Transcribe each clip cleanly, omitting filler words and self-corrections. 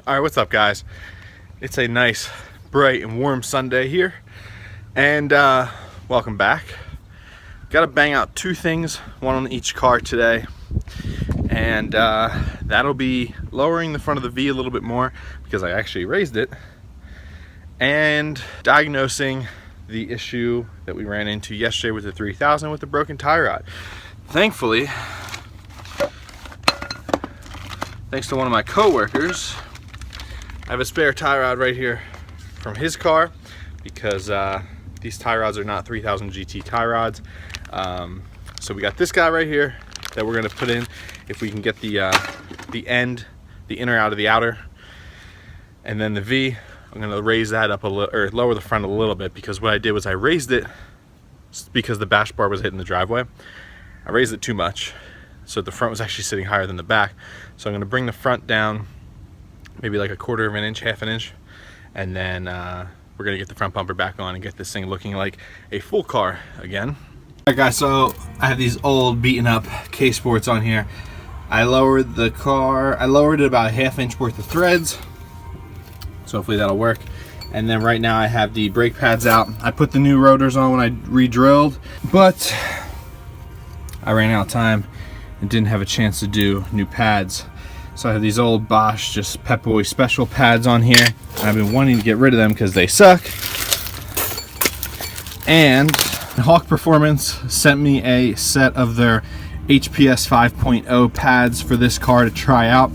All right, what's up, guys? It's a nice, bright, and warm Sunday here, and welcome back. Got to bang out two things, one on each car today, and that'll be lowering the front of the V a little bit more because I actually raised it, and diagnosing the issue that we ran into yesterday with the 3000 with the broken tie rod. Thankfully, thanks to one of my co-workers, I have a spare tie rod right here from his car because these tie rods are not 3000 GT tie rods. So we got this guy right here that we're gonna put in if we can get the inner out of the outer, and then the V. I'm gonna raise that up a little, or lower the front a little bit, because what I did was I raised it because the bash bar was hitting the driveway. I raised it too much, so the front was actually sitting higher than the back. So I'm gonna bring the front down maybe like a quarter of an inch, half an inch, and then we're gonna get the front bumper back on and get this thing looking like a full car again. All right, guys, so I have these old beaten up K-Sports on here. I lowered the car, I lowered it about a ½ inch worth of threads, so hopefully that'll work. And then right now I have the brake pads out. I put the new rotors on when I re-drilled, but I ran out of time and didn't have a chance to do new pads. So I have these old Bosch just Pep Boy special pads on here. I've been wanting to get rid of them because they suck. And Hawk Performance sent me a set of their HPS 5.0 pads for this car to try out.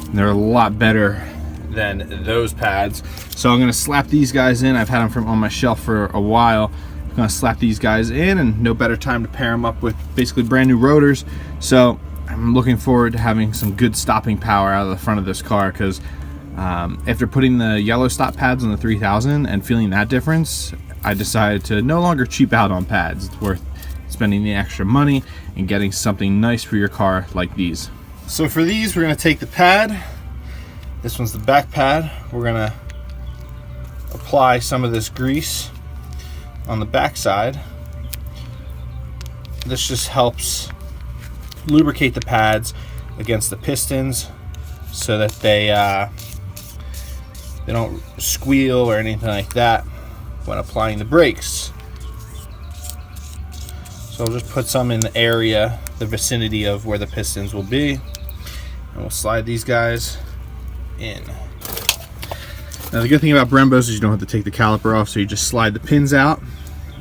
And they're a lot better than those pads. So I'm gonna slap these guys in. I've had them on my shelf for a while. I'm gonna slap these guys in, and no better time to pair them up with basically brand new rotors. So I'm looking forward to having some good stopping power out of the front of this car, because after putting the yellow stop pads on the 3000 and feeling that difference, I decided to no longer cheap out on pads. It's worth spending the extra money and getting something nice for your car like these. So for these, we're gonna take the pad. This one's the back pad. We're gonna apply some of this grease on the back side. This just helps lubricate the pads against the pistons so that they don't squeal or anything like that when applying the brakes. So I'll just put some in the area, the vicinity of where the pistons will be, and we'll slide these guys in. Now the good thing about Brembos is you don't have to take the caliper off, so you just slide the pins out,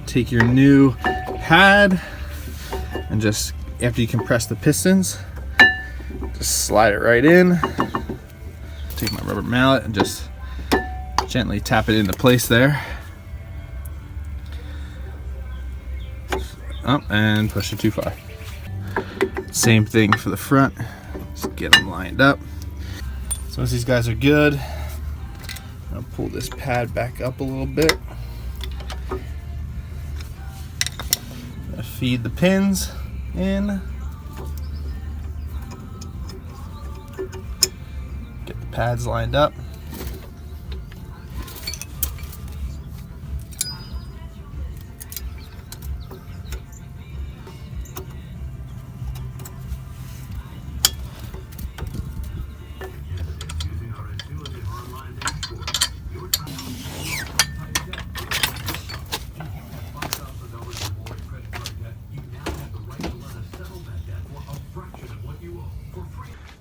take your new pad, and just after you compress the pistons, just slide it right in. Take my rubber mallet and just gently tap it into place there. Up and push it too far. Same thing for the front. Just get them lined up. So once these guys are good, I'll pull this pad back up a little bit. Feed the pins in. Get the pads lined up.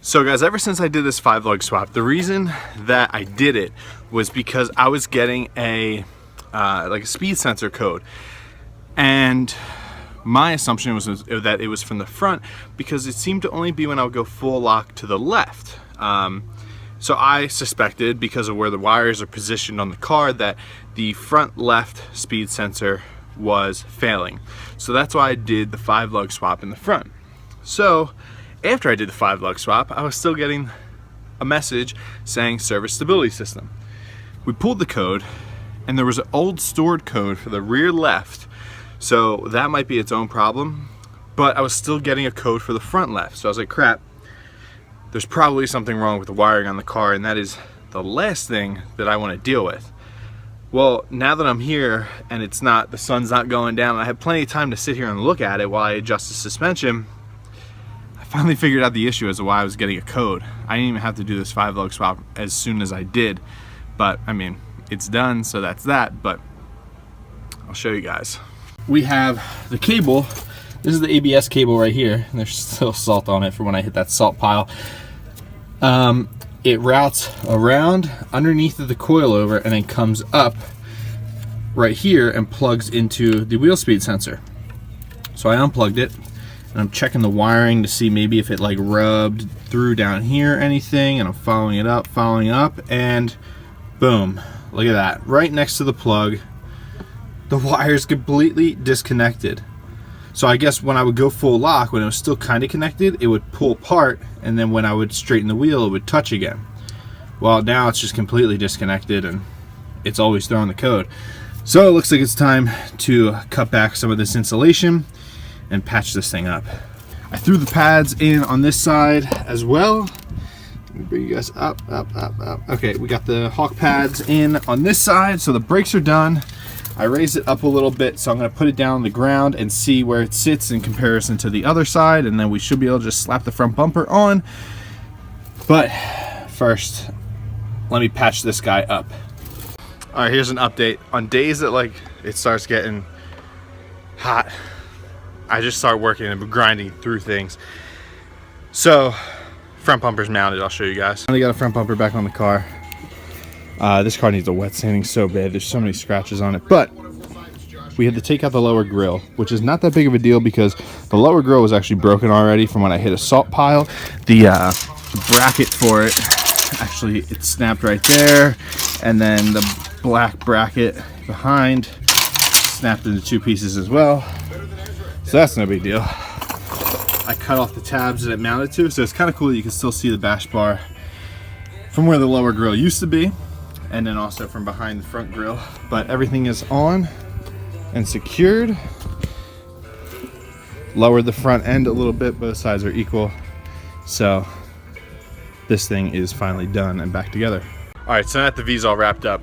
So guys, ever since I did this 5-lug swap, the reason that I did it was because I was getting a like a speed sensor code, and my assumption was that it was from the front, because it seemed to only be when I would go full lock to the left. So I suspected, because of where the wires are positioned on the car, that the front left speed sensor was failing. So that's why I did the 5-lug swap in the front. So after I did the 5-lug swap, I was still getting a message saying service stability system. We pulled the code, and there was an old stored code for the rear left, so that might be its own problem, but I was still getting a code for the front left. So I was like, crap, there's probably something wrong with the wiring on the car, and that is the last thing that I want to deal with. Well, now that I'm here and it's not, the sun's not going down, I have plenty of time to sit here and look at it while I adjust the suspension. finally figured out the issue as to why I was getting a code. I didn't even have to do this 5-lug swap as soon as I did, but I mean, it's done, so that's that. But I'll show you guys. We have the cable. This is the ABS cable right here, and there's still salt on it from when I hit that salt pile. It routes around underneath of the coilover and then comes up right here and plugs into the wheel speed sensor. So I unplugged it, and I'm checking the wiring to see maybe if it like rubbed through down here or anything, and I'm following it up, and boom, look at that. Right next to the plug, the wire's completely disconnected. So I guess when I would go full lock, when it was still kind of connected, it would pull apart, and then when I would straighten the wheel, it would touch again. Well, now it's just completely disconnected, and it's always throwing the code. So it looks like it's time to cut back some of this insulation and patch this thing up. I threw the pads in on this side as well. Let me bring you guys up. Okay, we got the Hawk pads in on this side, so the brakes are done. I raised it up a little bit, so I'm going to put it down on the ground and see where it sits in comparison to the other side, and then we should be able to just slap the front bumper on. But first, let me patch this guy up. All right, here's an update. On days that like it starts getting hot, I just start working and grinding through things. So front bumper's mounted, I'll show you guys. I got a front bumper back on the car. This car needs a wet sanding so bad. There's so many scratches on it, but we had to take out the lower grill, which is not that big of a deal because the lower grill was actually broken already from when I hit a salt pile. The bracket for it, actually it snapped right there, and then the black bracket behind snapped into 2 pieces as well. So that's no big deal. I cut off the tabs that it mounted to, so it's kind of cool that you can still see the bash bar from where the lower grill used to be, and then also from behind the front grill. But everything is on and secured. Lowered the front end a little bit, both sides are equal. So this thing is finally done and back together. All right, so now that the V's all wrapped up,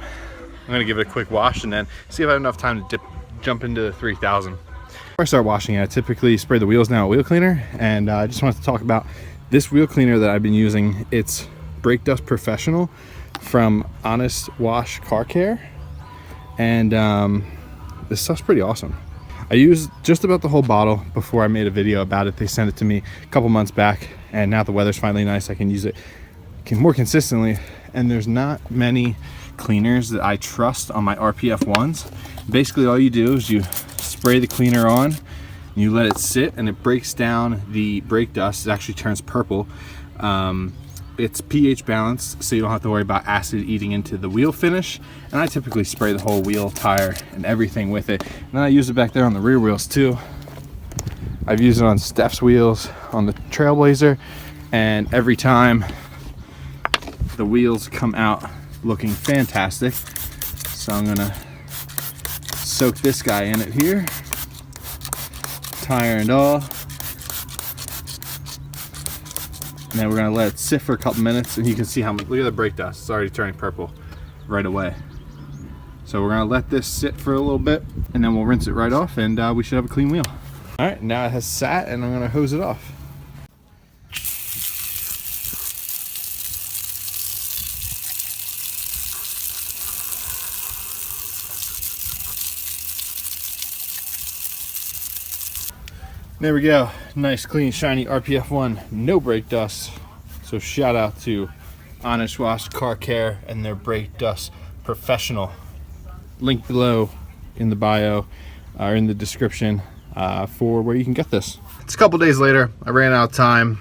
I'm gonna give it a quick wash and then see if I have enough time to jump into the 3000. Before I start washing it, I typically spray the wheels down with wheel cleaner, and I just wanted to talk about this wheel cleaner that I've been using. It's Brake Dust Professional from Honest Wash Car Care, and this stuff's pretty awesome. I used just about the whole bottle before I made a video about it. They sent it to me a couple months back, and now the weather's finally nice, I can use it more consistently. And there's not many cleaners that I trust on my RPF ones. Basically all you do is you spray the cleaner on, you let it sit, and it breaks down the brake dust. It actually turns purple. It's pH balanced, so you don't have to worry about acid eating into the wheel finish. And I typically spray the whole wheel, tire, and everything with it. And then I use it back there on the rear wheels too. I've used it on Steph's wheels, on the Trailblazer, and every time the wheels come out looking fantastic. So I'm gonna soak this guy in it here, tire and all. And then we're gonna let it sit for a couple minutes, and you can see how much, look at the brake dust, it's already turning purple right away. So we're gonna let this sit for a little bit, and then we'll rinse it right off, and we should have a clean wheel. All right, now it has sat, and I'm gonna hose it off. There we go, nice clean shiny RPF one, no brake dust. So shout out to Honest Wash Car Care and their Brake Dust Professional. Link below in the bio or in the description for where you can get this. It's a couple days later, I ran out of time,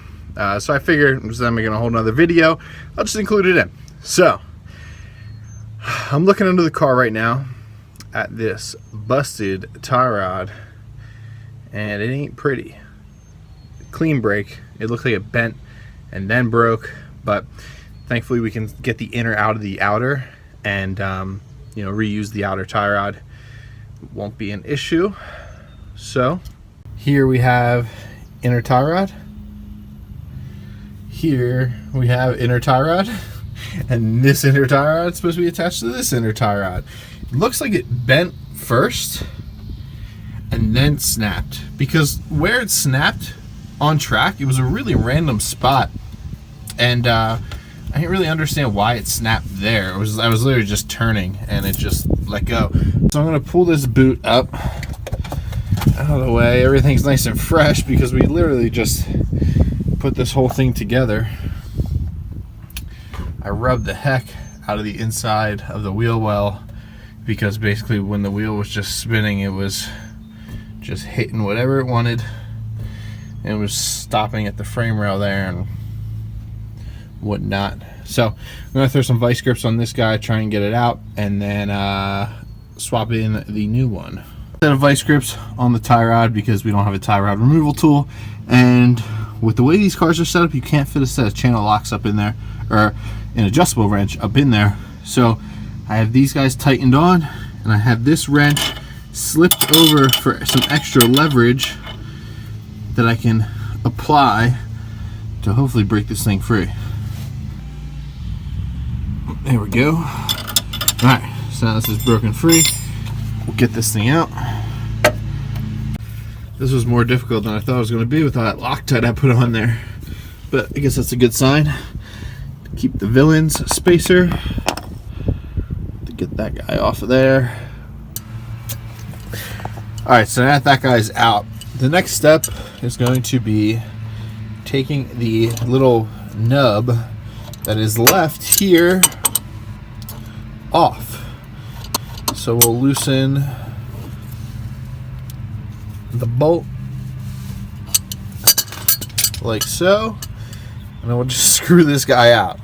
so I figured instead of making a whole nother video, I'll just include it in. So I'm looking under the car right now at this busted tie rod, and it ain't pretty. Clean break. It looked like it bent and then broke, but thankfully we can get the inner out of the outer and you know, reuse the outer tie rod. It won't be an issue. So here we have inner tie rod. Here we have inner tie rod, and this inner tie rod is supposed to be attached to this inner tie rod. It looks like it bent first and then snapped, because where it snapped on track. It was a really random spot, and I didn't really understand why it snapped there. I was literally just turning and it just let go. So I'm gonna pull this boot up out of the way. Everything's nice and fresh because we literally just put this whole thing together. I rubbed the heck out of the inside of the wheel well, because basically when the wheel was just spinning, it was just hitting whatever it wanted, and it was stopping at the frame rail there and whatnot. So I'm gonna throw some vice grips on this guy, try and get it out, and then swap in the new one. Set of vice grips on the tie rod because we don't have a tie rod removal tool, and with the way these cars are set up, you can't fit a set of channel locks up in there, or an adjustable wrench up in there. So I have these guys tightened on, and I have this wrench slipped over for some extra leverage that I can apply to hopefully break this thing free. There we go. Alright, so now this is broken free. We'll get this thing out. This was more difficult than I thought it was going to be with all that Loctite I put on there, but I guess that's a good sign. Keep the villains spacer to get that guy off of there. Alright, so now that guy's out, the next step is going to be taking the little nub that is left here off. So we'll loosen the bolt like so, and then we'll just screw this guy out.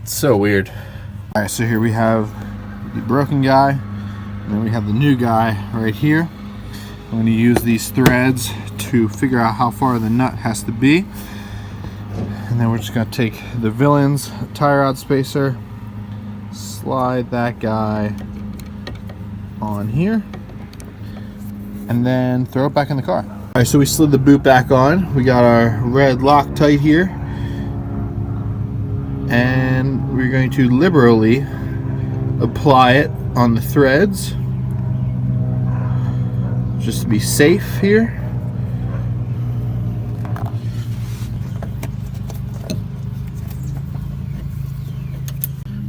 It's so weird. Alright, so here we have the broken guy, and then we have the new guy right here. I'm going to use these threads to figure out how far the nut has to be, and then we're just going to take the villains tie rod spacer, slide that guy on here, and then throw it back in the car. Alright, so we slid the boot back on. We got our red Loctite here, and we're going to liberally apply it on the threads just to be safe here.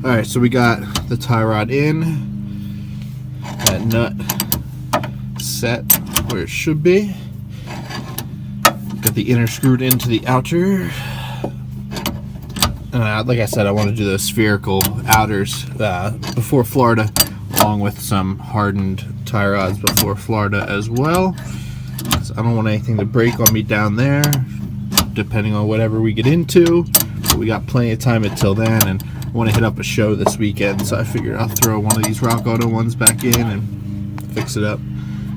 Alright, so we got the tie rod in, that nut set where it should be, got the inner screwed into the outer. Like I said, I want to do those spherical outers before Florida, along with some hardened tie rods before Florida as well. So I don't want anything to break on me down there, depending on whatever we get into. But we got plenty of time until then, and I want to hit up a show this weekend, so I figured I'll throw one of these Rock Auto ones back in and fix it up.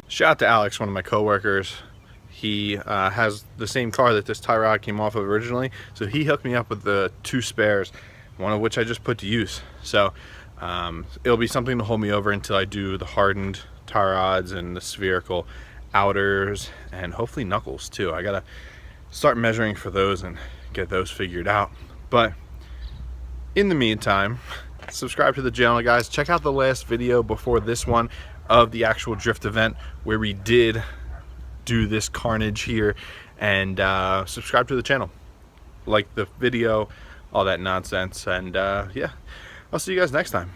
Shout out to Alex, one of my coworkers. He has the same car that this tie rod came off of originally, so he hooked me up with the 2 spares, one of which I just put to use. So it'll be something to hold me over until I do the hardened tie rods and the spherical outers, and hopefully knuckles too. I gotta start measuring for those and get those figured out. But in the meantime, subscribe to the channel, guys. Check out the last video before this one of the actual drift event where we did do this carnage here, and subscribe to the channel, like the video, all that nonsense, and yeah, I'll see you guys next time.